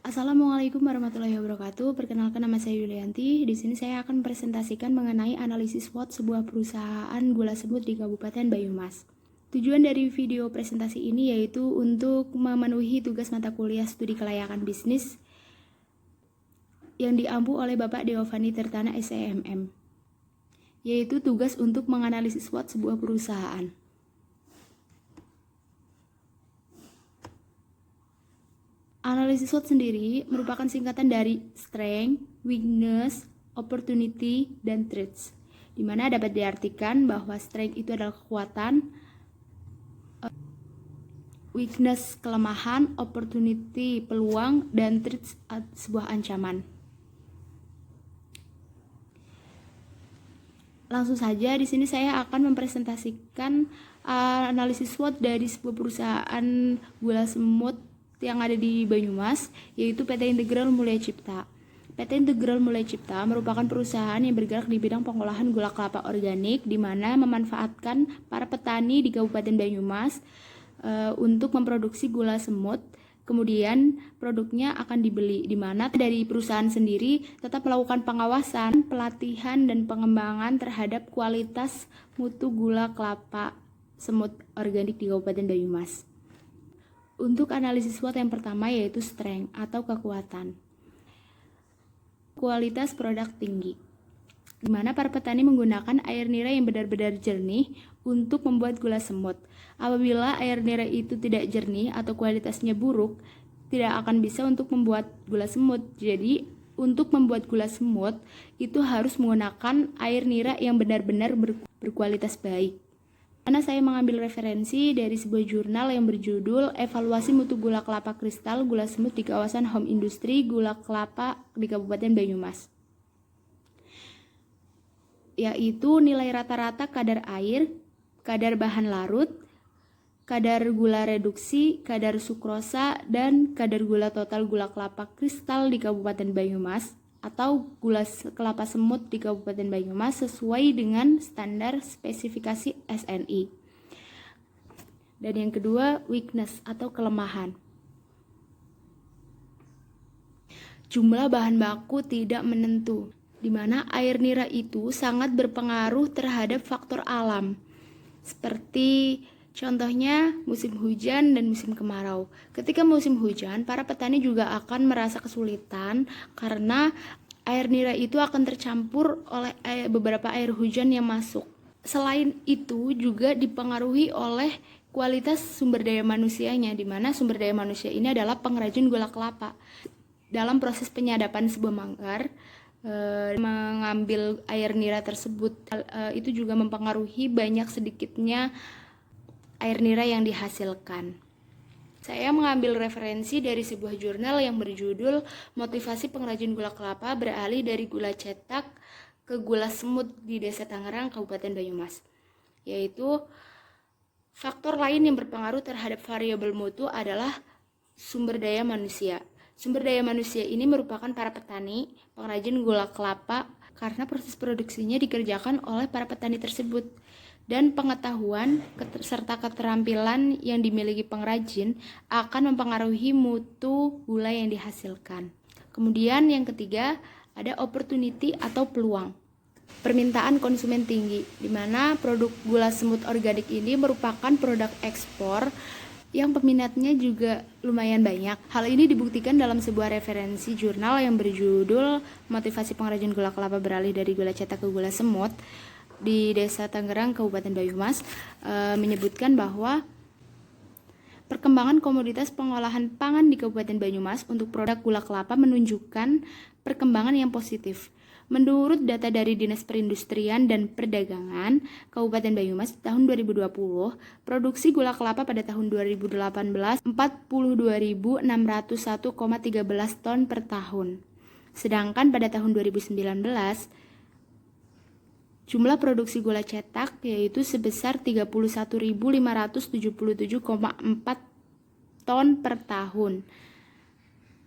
Assalamualaikum warahmatullahi wabarakatuh. Perkenalkan, nama saya Yulianti. Di sini saya akan presentasikan mengenai analisis SWOT sebuah perusahaan gula semut di Kabupaten Banyumas. Tujuan dari video presentasi ini yaitu untuk memenuhi tugas mata kuliah studi kelayakan bisnis yang diampu oleh Bapak Deovani Tirtana SEMM, yaitu tugas untuk menganalisis SWOT sebuah perusahaan. Analisis SWOT sendiri merupakan singkatan dari strength, weakness, opportunity, dan threats, di mana dapat diartikan bahwa strength itu adalah kekuatan, weakness kelemahan, opportunity peluang, dan threats sebuah ancaman. Langsung saja di sini saya akan mempresentasikan analisis SWOT dari sebuah perusahaan gula semut yang ada di Banyumas, yaitu PT Integral Mulia Cipta. PT Integral Mulia Cipta merupakan perusahaan yang bergerak di bidang pengolahan gula kelapa organik, di mana memanfaatkan para petani di Kabupaten Banyumas untuk memproduksi gula semut. Kemudian produknya akan dibeli, di mana dari perusahaan sendiri tetap melakukan pengawasan, pelatihan, dan pengembangan terhadap kualitas mutu gula kelapa semut organik di Kabupaten Banyumas. Untuk analisis SWOT yang pertama yaitu strength atau kekuatan. Kualitas produk tinggi, di mana para petani menggunakan air nira yang benar-benar jernih untuk membuat gula semut. Apabila air nira itu tidak jernih atau kualitasnya buruk, tidak akan bisa untuk membuat gula semut. Jadi, untuk membuat gula semut itu harus menggunakan air nira yang benar-benar berkualitas baik. Karena saya mengambil referensi dari sebuah jurnal yang berjudul Evaluasi Mutu Gula Kelapa Kristal Gula Semut di Kawasan Home Industri Gula Kelapa di Kabupaten Banyumas, yaitu nilai rata-rata kadar air, kadar bahan larut, kadar gula reduksi, kadar sukrosa, dan kadar gula total gula kelapa kristal di Kabupaten Banyumas atau gula kelapa semut di Kabupaten Banyumas sesuai dengan standar spesifikasi SNI. Dan yang kedua, weakness atau kelemahan. Jumlah bahan baku tidak menentu, di mana air nira itu sangat berpengaruh terhadap faktor alam, seperti contohnya musim hujan dan musim kemarau. Ketika musim hujan, para petani juga akan merasa kesulitan karena air nira itu akan tercampur oleh beberapa air hujan yang masuk. Selain itu juga dipengaruhi oleh kualitas sumber daya manusianya, di mana sumber daya manusia ini adalah pengrajin gula kelapa. Dalam proses penyadapan sebuah manggar, mengambil air nira tersebut, itu juga mempengaruhi banyak sedikitnya air nira yang dihasilkan. Saya mengambil referensi dari sebuah jurnal yang berjudul Motivasi Pengrajin Gula Kelapa Beralih dari Gula Cetak ke Gula Semut di Desa Tangerang, Kabupaten Banyumas. Yaitu faktor lain yang berpengaruh terhadap variabel mutu adalah sumber daya manusia. Sumber daya manusia ini merupakan para petani, pengrajin gula kelapa, karena proses produksinya dikerjakan oleh para petani tersebut. Dan pengetahuan serta keterampilan yang dimiliki pengrajin akan mempengaruhi mutu gula yang dihasilkan. Kemudian yang ketiga, ada opportunity atau peluang. Permintaan konsumen tinggi, di mana produk gula semut organik ini merupakan produk ekspor yang peminatnya juga lumayan banyak. Hal ini dibuktikan dalam sebuah referensi jurnal yang berjudul Motivasi Pengrajin Gula Kelapa Beralih dari Gula Cetak ke Gula Semut di Desa Tangerang, Kabupaten Banyumas, menyebutkan bahwa perkembangan komoditas pengolahan pangan di Kabupaten Banyumas untuk produk gula kelapa menunjukkan perkembangan yang positif. Menurut data dari Dinas Perindustrian dan Perdagangan Kabupaten Banyumas tahun 2020, produksi gula kelapa pada tahun 2018 42.601,13 ton per tahun. Sedangkan pada tahun 2019 jumlah produksi gula cetak yaitu sebesar 31.577,4 ton per tahun.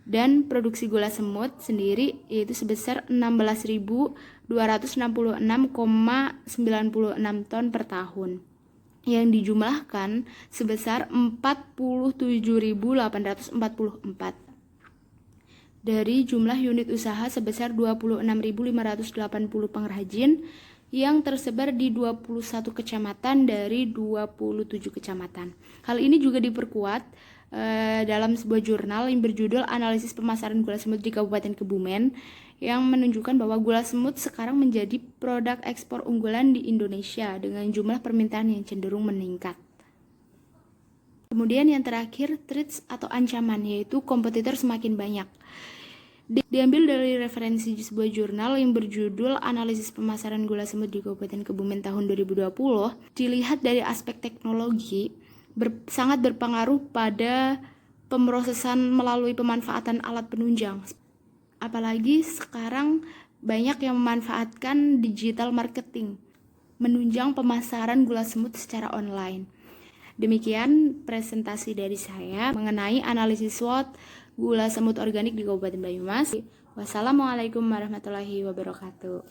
Dan produksi gula semut sendiri yaitu sebesar 16.266,96 ton per tahun, yang dijumlahkan sebesar 47.844. dari jumlah unit usaha sebesar 26.580 pengrajin yang tersebar di 21 kecamatan dari 27 kecamatan. Hal ini juga diperkuat dalam sebuah jurnal yang berjudul Analisis Pemasaran Gula Semut di Kabupaten Kebumen yang menunjukkan bahwa gula semut sekarang menjadi produk ekspor unggulan di Indonesia dengan jumlah permintaan yang cenderung meningkat. Kemudian yang terakhir, threats atau ancaman, yaitu kompetitor semakin banyak. Diambil dari referensi sebuah jurnal yang berjudul Analisis Pemasaran Gula Semut di Kabupaten Kebumen tahun 2020, dilihat dari aspek teknologi, sangat berpengaruh pada pemrosesan melalui pemanfaatan alat penunjang. Apalagi sekarang banyak yang memanfaatkan digital marketing, menunjang pemasaran gula semut secara online. Demikian presentasi dari saya mengenai analisis SWOT gula semut organik di Kabupaten Banyumas. Wassalamualaikum warahmatullahi wabarakatuh.